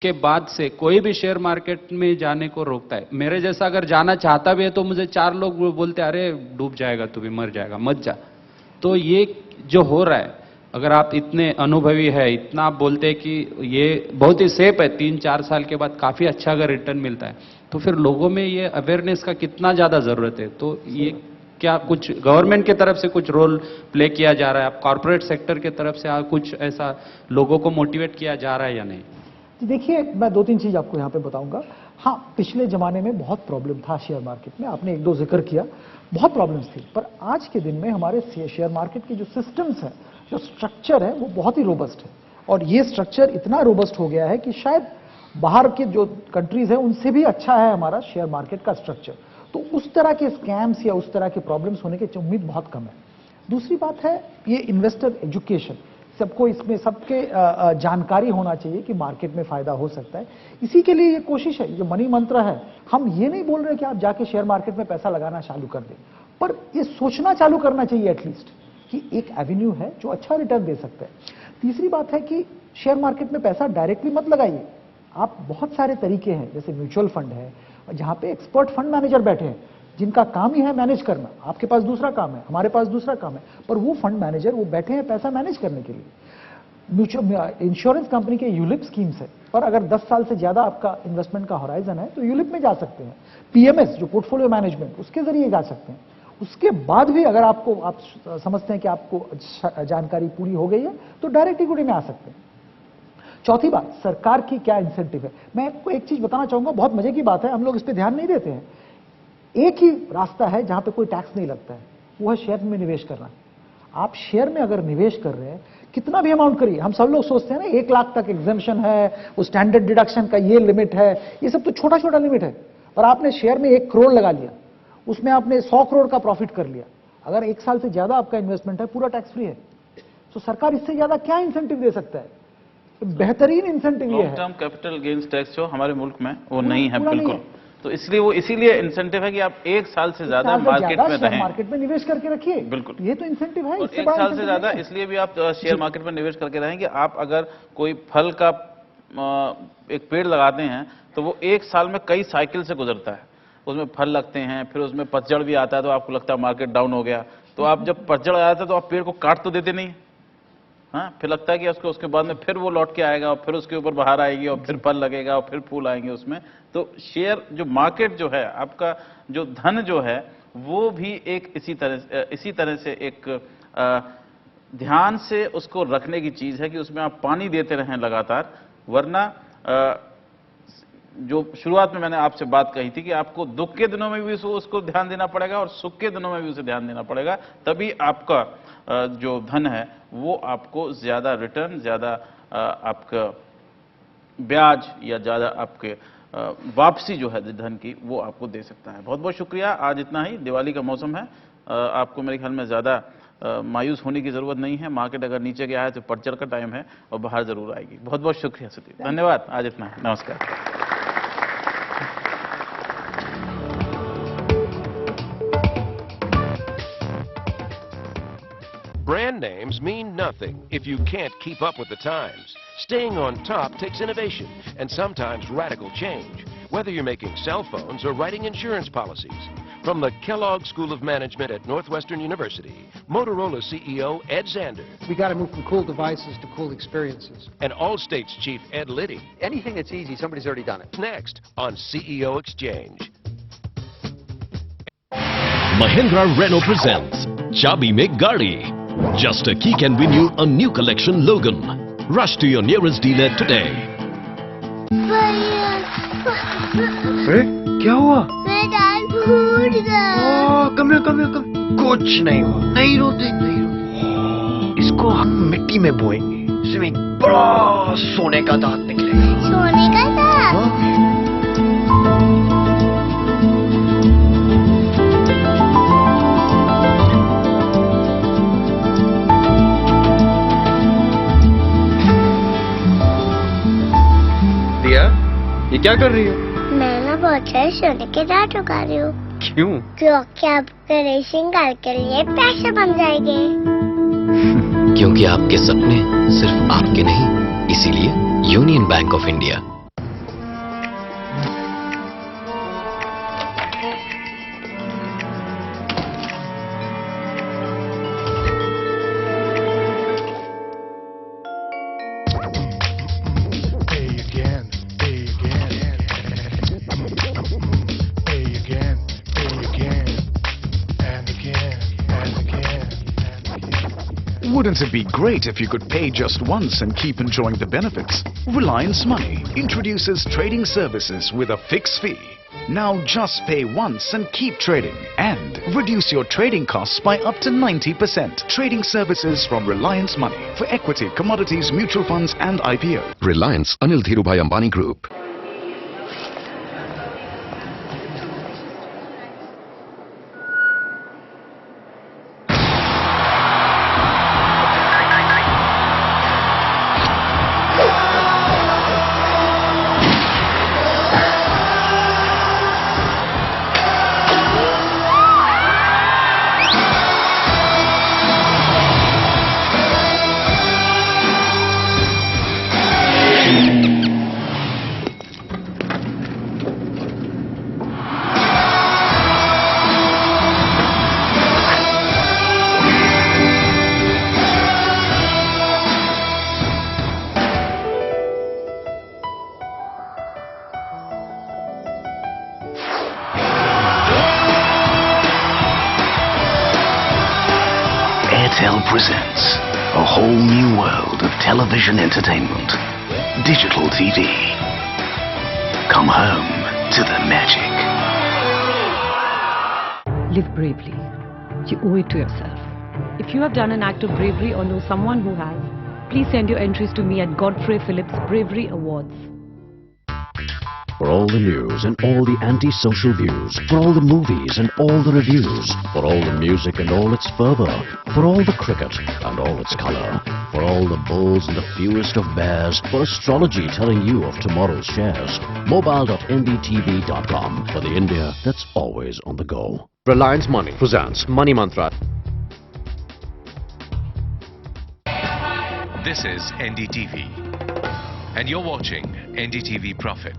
के बाद से कोई भी शेयर मार्केट में जाने को रोकता है। मेरे जैसा अगर जाना चाहता भी है तो मुझे 4 लोग बोलते हैं, अरे डूब जाएगा, तू भी मर जाएगा, मत जा। तो ये जो हो रहा है, अगर आप इतने अनुभवी है, इतना आप बोलते हैं कि ये बहुत ही सेफ है, 3-4 साल के बाद काफी अच्छा अगर रिटर्न मिलता है, तो फिर लोगों में ये अवेयरनेस का कितना ज्यादा जरूरत है। तो ये क्या कुछ गवर्नमेंट की तरफ से कुछ रोल प्ले किया जा रहा है, आप कॉर्पोरेट सेक्टर की तरफ से कुछ ऐसा लोगों को मोटिवेट किया जा रहा है या नहीं? देखिए, मैं 2-3 चीज आपको यहाँ पे बताऊंगा। हाँ, पिछले जमाने में बहुत प्रॉब्लम था शेयर मार्केट में, आपने 1-2 जिक्र किया, बहुत प्रॉब्लम्स थी। पर आज के दिन में हमारे शेयर मार्केट के जो सिस्टम्स हैं, जो स्ट्रक्चर है, वो बहुत ही रोबस्ट है। और ये स्ट्रक्चर इतना रोबस्ट हो गया है कि शायद बाहर के जो कंट्रीज हैं उनसे भी अच्छा है हमारा शेयर मार्केट का स्ट्रक्चर। तो उस तरह के स्कैम्स या उस तरह के प्रॉब्लम्स होने की उम्मीद बहुत कम है। दूसरी बात है ये इन्वेस्टर एजुकेशन, सबको इसमें सबके जानकारी होना चाहिए कि मार्केट में फायदा हो सकता है। इसी के लिए ये कोशिश है, ये मनी मंत्र है। हम ये नहीं बोल रहे कि आप जाके शेयर मार्केट में पैसा लगाना चालू कर दें, पर ये सोचना चालू करना चाहिए एटलीस्ट कि एक एवेन्यू है जो अच्छा रिटर्न दे सकता है। तीसरी बात है कि शेयर मार्केट में पैसा डायरेक्टली मत लगाइए। आप बहुत सारे तरीके हैं, जैसे म्यूचुअल फंड है, जहां पे एक्सपर्ट फंड मैनेजर बैठे हैं जिनका काम ही है मैनेज करना। आपके पास दूसरा काम है, हमारे पास दूसरा काम है, पर वो फंड मैनेजर वो बैठे हैं पैसा मैनेज करने के लिए। म्यूचुअल इंश्योरेंस कंपनी के यूलिप स्कीम्स है, पर अगर 10 साल से ज्यादा आपका इन्वेस्टमेंट का होराइजन है तो यूलिप में जा सकते हैं। पीएमएस जो पोर्टफोलियो मैनेजमेंट, उसके जरिए जा सकते हैं। उसके बाद भी अगर आप समझते हैं कि आपको जानकारी पूरी हो गई है तो डायरेक्ट इक्विटी में आ सकते हैं। चौथी बात, सरकार की क्या इंसेंटिव है। मैं आपको एक चीज बताना चाहूंगा, बहुत मजे की बात है, हम लोग इस पर ध्यान नहीं देते हैं। एक ही रास्ता है जहां पे कोई टैक्स नहीं लगता है, वो है शेयर में निवेश करना। आप शेयर में अगर निवेश कर रहे हैं, कितना भी अमाउंट करिए, हम सब लोग सोचते हैं ना 1 लाख तक एग्जेम्पशन है, वो स्टैंडर्ड डिडक्शन का ये लिमिट है, ये सब तो छोटा छोटा लिमिट है। पर आपने शेयर में 1 करोड़ लगा लिया, उसमें आपने 100 करोड़ का प्रॉफिट कर लिया, अगर 1 साल से ज्यादा आपका इन्वेस्टमेंट है, पूरा टैक्स फ्री है। तो सरकार इससे ज्यादा क्या इंसेंटिव दे सकता है? बेहतरीन इंसेंटिव ये है। Long term capital gains tax जो हमारे मुल्क में वो नहीं है बिल्कुल। तो इसलिए वो इसीलिए इंसेंटिव है कि आप 1 साल से ज्यादा मार्केट में रहें, मार्केट में निवेश करके रखिए। बिल्कुल, ये तो इंसेंटिव है। और 1 साल से ज्यादा इसलिए भी आप शेयर मार्केट में निवेश करके रहें कि आप अगर कोई फल का एक पेड़ लगाते हैं तो वो 1 साल में कई साइकिल से गुजरता है। उसमें फल लगते हैं, फिर उसमें पतझड़ भी आता है, तो आपको लगता है मार्केट डाउन हो गया, तो आप जब पतझड़ आ जाता है तो आप पेड़ को काट तो देते नहीं, हाँ, फिर लगता है कि उसके बाद में फिर वो लौट के आएगा और फिर उसके ऊपर बाहर आएगी और फिर फल लगेगा और फिर फूल आएंगे उसमें। तो शेयर जो मार्केट जो है, आपका जो धन जो है, वो भी एक इसी तरह से एक ध्यान से उसको रखने की चीज है कि उसमें आप पानी देते रहें लगातार। वरना जो शुरुआत में मैंने आपसे बात कही थी कि आपको दुख के दिनों में भी उसको ध्यान देना पड़ेगा और सुख के दिनों में भी उसे ध्यान देना पड़ेगा, तभी आपका जो धन है वो आपको ज्यादा रिटर्न, ज्यादा आपका ब्याज या ज्यादा आपके वापसी जो है धन की, वो आपको दे सकता है। बहुत बहुत शुक्रिया। आज इतना ही। दिवाली का मौसम है, आपको मेरे ख्याल में ज्यादा मायूस होने की जरूरत नहीं है। मार्केट अगर नीचे गया है तो पतझड़ का टाइम है और बाहर जरूर आएगी। बहुत बहुत शुक्रिया सतीश, धन्यवाद। आज इतना ही, नमस्कार। Brand names mean nothing if you can't keep up with the times. Staying on top takes innovation and sometimes radical change, whether you're making cell phones or writing insurance policies. From the Kellogg School of Management at Northwestern University, Motorola CEO Ed Zander. We got to move from cool devices to cool experiences. And Allstate's Chief Ed Liddy. Anything that's easy, somebody's already done it. Next on CEO Exchange. Mahindra Renault presents Chabi Mein Gaadi. Just a key can win you a new collection Logan. Rush to your nearest dealer today. अरे क्या हुआ? मैं दाल भूल गया। कम कुछ नहीं हुआ। नहीं रोते। इसको हम मिट्टी में बोएंगे, इसमें एक बड़ा सोने का दांत निकलेगा। सोने का दांत? ये क्या कर रही है? मैं ना बहुत सारे सोने के दांत उगा रही हूँ। क्यों? क्योंकि आपके रेसिंग कार के लिए पैसे बन जाएंगे। क्योंकि आपके सपने सिर्फ आपके नहीं, इसीलिए union bank of India Wouldn't it be great if you could pay just once and keep enjoying the benefits? Reliance Money introduces trading services with a fixed fee. Now just pay once and keep trading and reduce your trading costs by up to 90%. Trading services from Reliance Money for equity, commodities, mutual funds and IPO. Reliance Anil Dhirubhai Ambani Group. Airtel presents a whole new world of television entertainment. Digital TV. Come home to the magic. Live bravely. You owe it to yourself. If you have done an act of bravery or know someone who has, please send your entries to me at Godfrey Phillips Bravery Awards. For all the news and all the anti-social views, for all the movies and all the reviews, for all the music and all its fervour, for all the cricket and all its colour, for all the bulls and the fewest of bears, for astrology telling you of tomorrow's shares, mobile.ndtv.com for the India that's always on the go. Reliance Money presents Money Mantra. This is NDTV, and you're watching NDTV Profit.